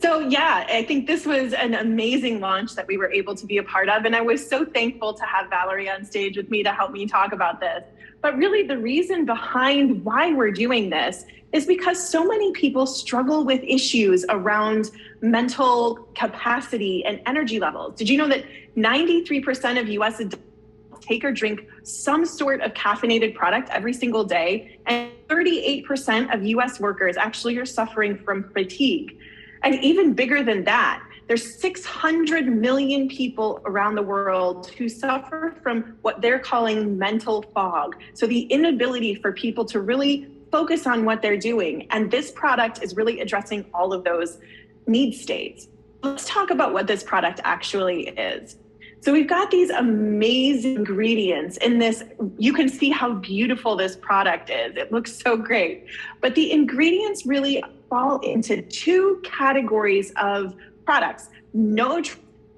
So yeah, I think this was an amazing launch that we were able to be a part of. And I was so thankful to have Valerie on stage with me to help me talk about this. But really the reason behind why we're doing this is because so many people struggle with issues around mental capacity and energy levels. Did you know that 93% of US adults take or drink some sort of caffeinated product every single day? And 38% of US workers actually are suffering from fatigue. And even bigger than that, there's 600 million people around the world who suffer from what they're calling mental fog. So the inability for people to really focus on what they're doing. And this product is really addressing all of those need states. Let's talk about what this product actually is. So we've got these amazing ingredients in this. You can see how beautiful this product is. It looks so great. But the ingredients really fall into two categories of products, and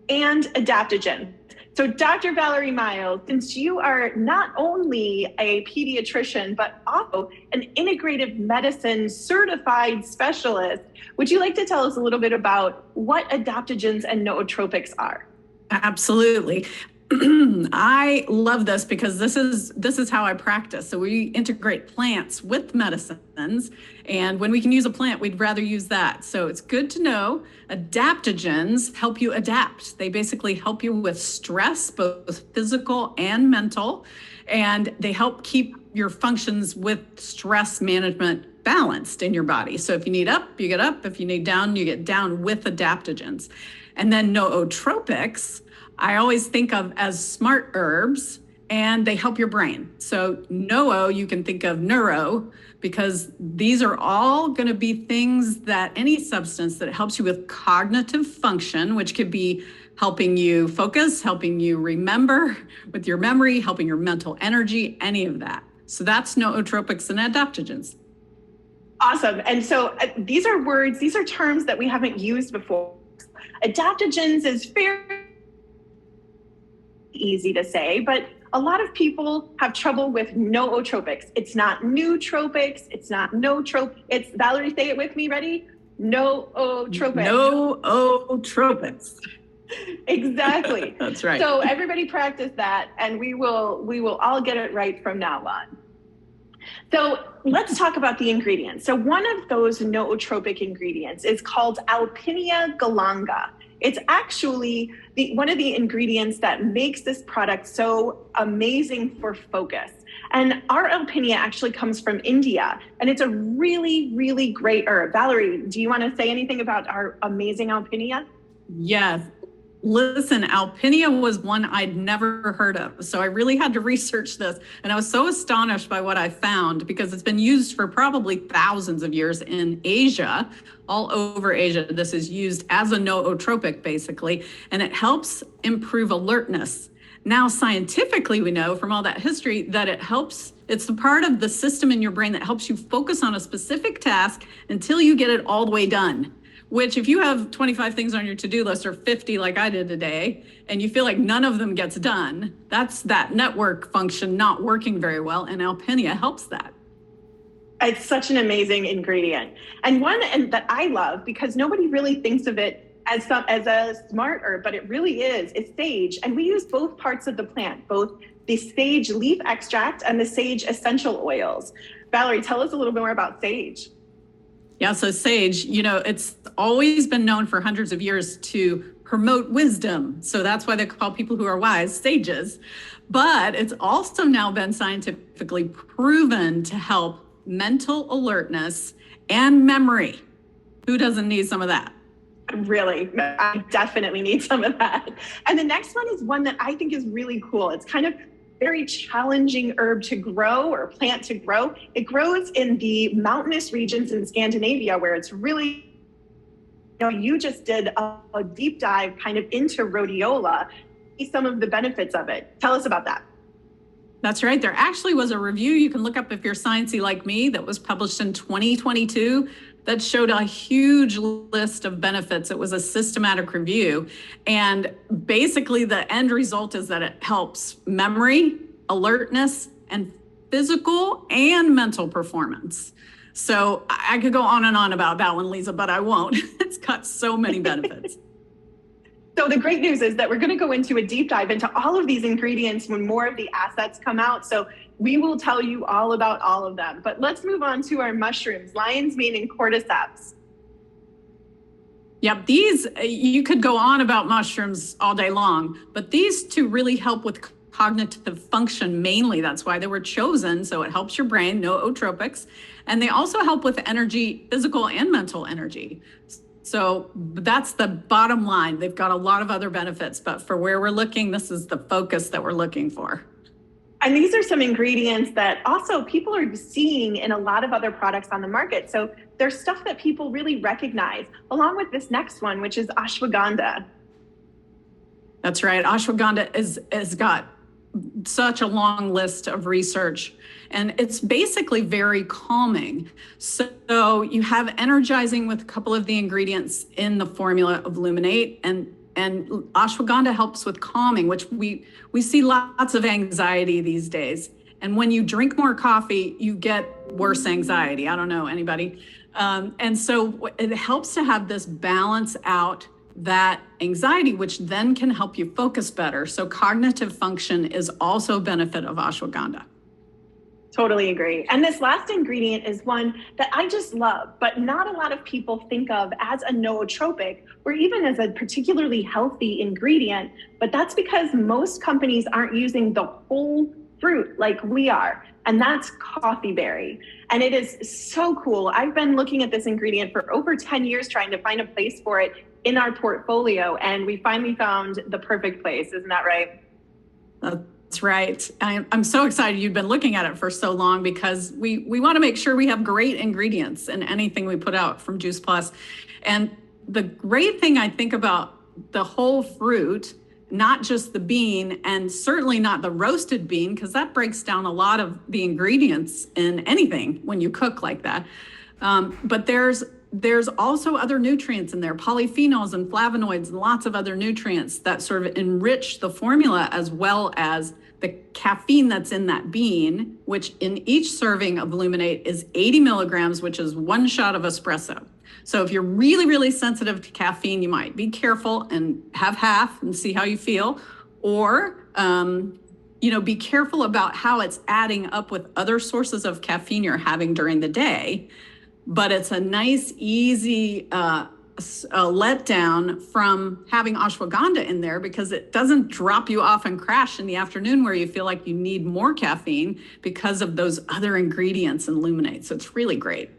adaptogen. So Dr. Valerie Miles, since you are not only a pediatrician, but also an integrative medicine certified specialist, would you like to tell us a little bit about what adaptogens and nootropics are? Absolutely. I love this because this is how I practice. So we integrate plants with medicines, and when we can use a plant, we'd rather use that. So it's good to know adaptogens help you adapt. They basically help you with stress, both physical and mental, and they help keep your functions with stress management balanced in your body. So if you need up, you get up. If you need down, you get down with adaptogens. And then nootropics, I always think of as smart herbs, and they help your brain. So noo, you can think of neuro, because these are all going to be things that any substance that helps you with cognitive function, which could be helping you focus, helping you remember with your memory, helping your mental energy, any of that. So that's nootropics and adaptogens. Awesome. And so these are words, these are terms that we haven't used before. Adaptogens is very easy to say, but a lot of people have trouble with nootropics. It's not nootropics, it's not nootropics. It's, Valerie, say it with me, ready? Nootropics. Nootropics. Exactly. That's right. So everybody practice that, and we will all get it right from now on. So let's talk about the ingredients. So one of those nootropic ingredients is called Alpinia galanga. It's actually one of the ingredients that makes this product so amazing for focus. And our Alpinia actually comes from India, and it's a really, really great herb. Valerie, do you want to say anything about our amazing Alpinia? Yes. Listen, Alpinia was one I'd never heard of. So I really had to research this. And I was so astonished by what I found, because it's been used for probably thousands of years in Asia, all over Asia. This is used as a nootropic, basically, and it helps improve alertness. Now, scientifically, we know from all that history that it's the part of the system in your brain that helps you focus on a specific task until you get it all the way done. Which, if you have 25 things on your to-do list, or 50 like I did today, and you feel like none of them gets done, that's that network function not working very well, and Alpinia helps that. It's such an amazing ingredient. And one that I love, because nobody really thinks of it as a smart herb, but it really is sage. And we use both parts of the plant, both the sage leaf extract and the sage essential oils. Valerie, tell us a little bit more about sage. Yeah, so sage, it's always been known for hundreds of years to promote wisdom. So that's why they call people who are wise sages. But it's also now been scientifically proven to help mental alertness and memory. Who doesn't need some of that? Really, I definitely need some of that. And the next one is one that I think is really cool. It's kind of very challenging herb to grow, or plant to grow. It grows in the mountainous regions in Scandinavia, where it's really, you just did a deep dive kind of into rhodiola, some of the benefits of it. Tell us about that. That's right. There actually was a review you can look up if you're sciencey like me that was published in 2022 that showed a huge list of benefits. It was a systematic review. And basically the end result is that it helps memory, alertness, and physical and mental performance. So I could go on and on about that one, Lisa, but I won't. It's got so many benefits. So the great news is that we're going to go into a deep dive into all of these ingredients when more of the assets come out. So we will tell you all about all of them. But let's move on to our mushrooms, lion's mane and cordyceps. Yep, these, you could go on about mushrooms all day long, but these two really help with cognitive function mainly. That's why they were chosen. So it helps your brain, no ootropics. And they also help with energy, physical and mental energy. So that's the bottom line. They've got a lot of other benefits, but for where we're looking, this is the focus that we're looking for. And these are some ingredients that also people are seeing in a lot of other products on the market. So there's stuff that people really recognize, along with this next one, which is ashwagandha. That's right. Ashwagandha has got such a long list of research, and it's basically very calming. So you have energizing with a couple of the ingredients in the formula of Luminate, and ashwagandha helps with calming, which we see lots of anxiety these days. And when you drink more coffee, you get worse anxiety. I don't know, anybody? And so it helps to have this balance out that anxiety, which then can help you focus better. So cognitive function is also a benefit of ashwagandha. Totally agree. And this last ingredient is one that I just love, but not a lot of people think of as a nootropic or even as a particularly healthy ingredient. But that's because most companies aren't using the whole fruit like we are. And that's coffee berry. And it is so cool. I've been looking at this ingredient for over 10 years, trying to find a place for it in our portfolio. And we finally found the perfect place. Isn't that right? That's right. I'm so excited you've been looking at it for so long, because we want to make sure we have great ingredients in anything we put out from Juice Plus. And the great thing I think about the whole fruit, not just the bean, and certainly not the roasted bean, because that breaks down a lot of the ingredients in anything when you cook like that. But there's also other nutrients in there, polyphenols and flavonoids and lots of other nutrients that sort of enrich the formula, as well as the caffeine that's in that bean, which in each serving of Luminate is 80 milligrams, which is one shot of espresso. So if you're really, really sensitive to caffeine, you might be careful and have half and see how you feel, or be careful about how it's adding up with other sources of caffeine you're having during the day. But it's a nice, easy letdown from having ashwagandha in there, because it doesn't drop you off and crash in the afternoon where you feel like you need more caffeine because of those other ingredients in Luminate. So it's really great.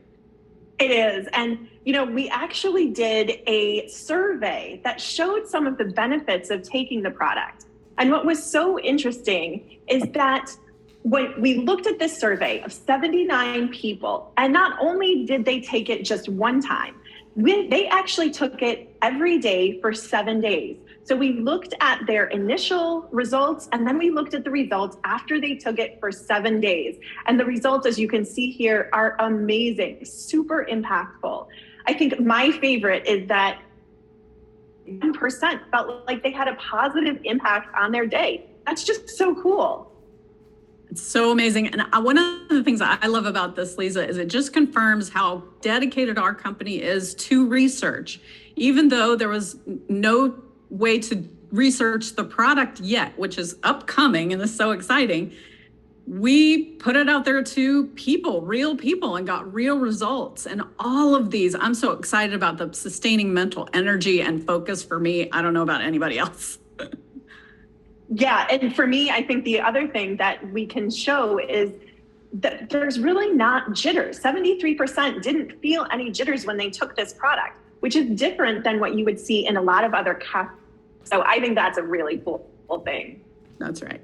It is. And, we actually did a survey that showed some of the benefits of taking the product. And what was so interesting is that when we looked at this survey of 79 people, and not only did they take it just one time, they actually took it every day for 7 days. So we looked at their initial results, and then we looked at the results after they took it for 7 days. And the results, as you can see here, are amazing, super impactful. I think my favorite is that 1% felt like they had a positive impact on their day. That's just so cool. It's so amazing. And one of the things I love about this, Liza, is it just confirms how dedicated our company is to research. Even though there was no way to research the product yet, which is upcoming and is so exciting, we put it out there to people, real people, and got real results. And all of these, I'm so excited about the sustaining mental energy and focus for me. I don't know about anybody else. Yeah, and for me, I think the other thing that we can show is that there's really not jitters. 73% didn't feel any jitters when they took this product, which is different than what you would see in a lot of other caffeine. So I think that's a really cool thing. That's right.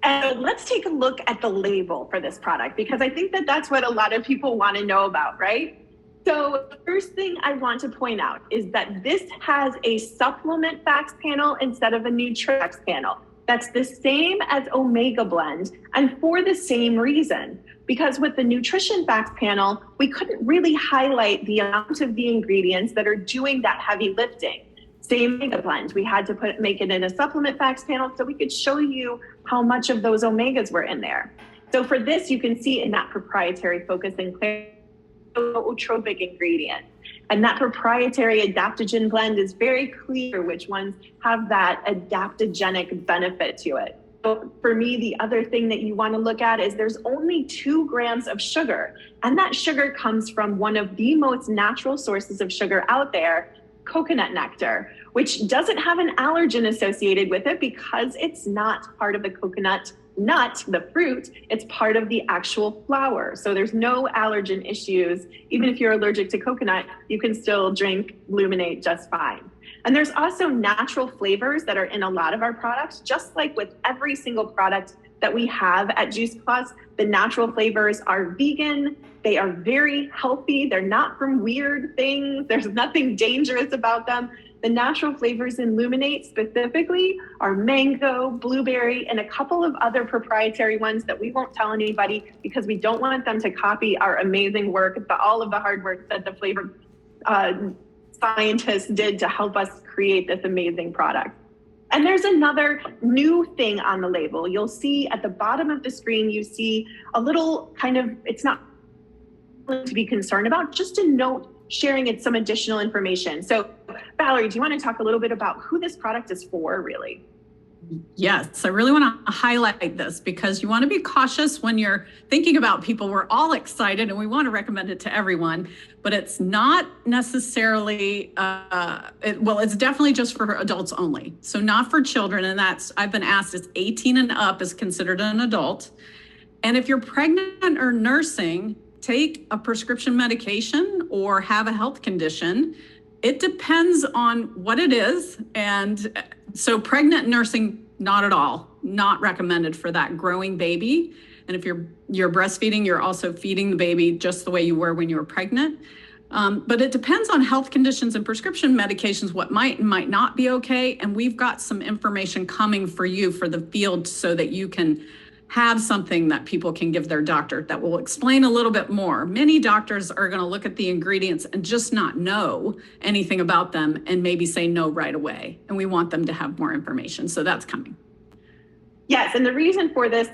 And let's take a look at the label for this product, because I think that that's what a lot of people want to know about, right? So the first thing I want to point out is that this has a supplement facts panel instead of a nutrifacts panel. That's the same as Omega Blend, and for the same reason. Because with the nutrition facts panel, we couldn't really highlight the amount of the ingredients that are doing that heavy lifting. Same Omega Blend, we had to make it in a supplement facts panel so we could show you how much of those omegas were in there. So for this, you can see in that proprietary focus and clarity nootropic ingredient. And that proprietary adaptogen blend is very clear which ones have that adaptogenic benefit to it. So for me, the other thing that you want to look at is there's only 2 grams of sugar. And that sugar comes from one of the most natural sources of sugar out there, coconut nectar, which doesn't have an allergen associated with it because it's not part of the coconut nut, the fruit, it's part of the actual flower. So there's no allergen issues. Even if you're allergic to coconut, you can still drink Luminate just fine. And there's also natural flavors that are in a lot of our products, just like with every single product that we have at Juice Plus. The natural flavors are vegan. They are very healthy. They're not from weird things. There's nothing dangerous about them. The natural flavors in Luminate specifically are mango, blueberry, and a couple of other proprietary ones that we won't tell anybody because we don't want them to copy our amazing work, all of the hard work that the flavor scientists did to help us create this amazing product. And there's another new thing on the label. You'll see at the bottom of the screen, you see a little kind of, it's not to be concerned about, just a note sharing it some additional information. So Valerie, do you want to talk a little bit about who this product is for, really? Yes, I really want to highlight this because you want to be cautious when you're thinking about people. We're all excited and we want to recommend it to everyone, but it's not necessarily, it's definitely just for adults only. So not for children. And that's, I've been asked, it's 18 and up is considered an adult. And if you're pregnant or nursing, take a prescription medication or have a health condition, it depends on what it is. And so pregnant nursing, not at all, not recommended for that growing baby. And if you're breastfeeding, you're also feeding the baby just the way you were when you were pregnant. But it depends on health conditions and prescription medications, what might and might not be okay. And we've got some information coming for you for the field so that you can have something that people can give their doctor that will explain a little bit more. Many doctors are going to look at the ingredients and just not know anything about them and maybe say no right away. And we want them to have more information. So that's coming. Yes, and the reason for this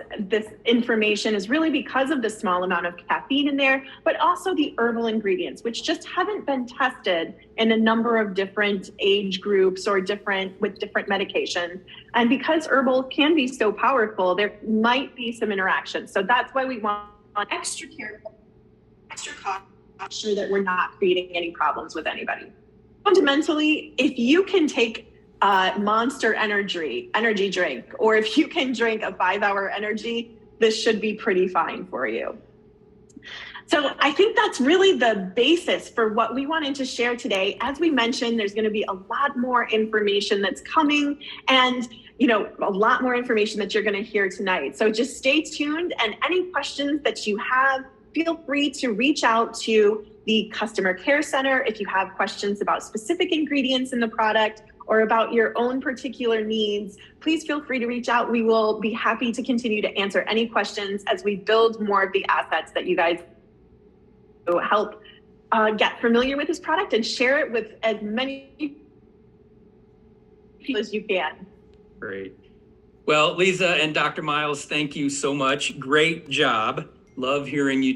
information is really because of the small amount of caffeine in there, but also the herbal ingredients, which just haven't been tested in a number of different age groups or with different medications. And because herbal can be so powerful, there might be some interaction. So that's why we want extra careful, extra cautious, make sure that we're not creating any problems with anybody. Fundamentally, if you can take Monster energy drink, or if you can drink a 5-hour energy, this should be pretty fine for you. So I think that's really the basis for what we wanted to share today. As we mentioned, there's going to be a lot more information that's coming and a lot more information that you're going to hear tonight. So just stay tuned, and any questions that you have, feel free to reach out to the customer care center if you have questions about specific ingredients in the product or about your own particular needs. Please feel free to reach out. We will be happy to continue to answer any questions as we build more of the assets that you guys help get familiar with this product and share it with as many people as you can. Great. Well, Liza and Dr. Miles, thank you so much. Great job. Love hearing you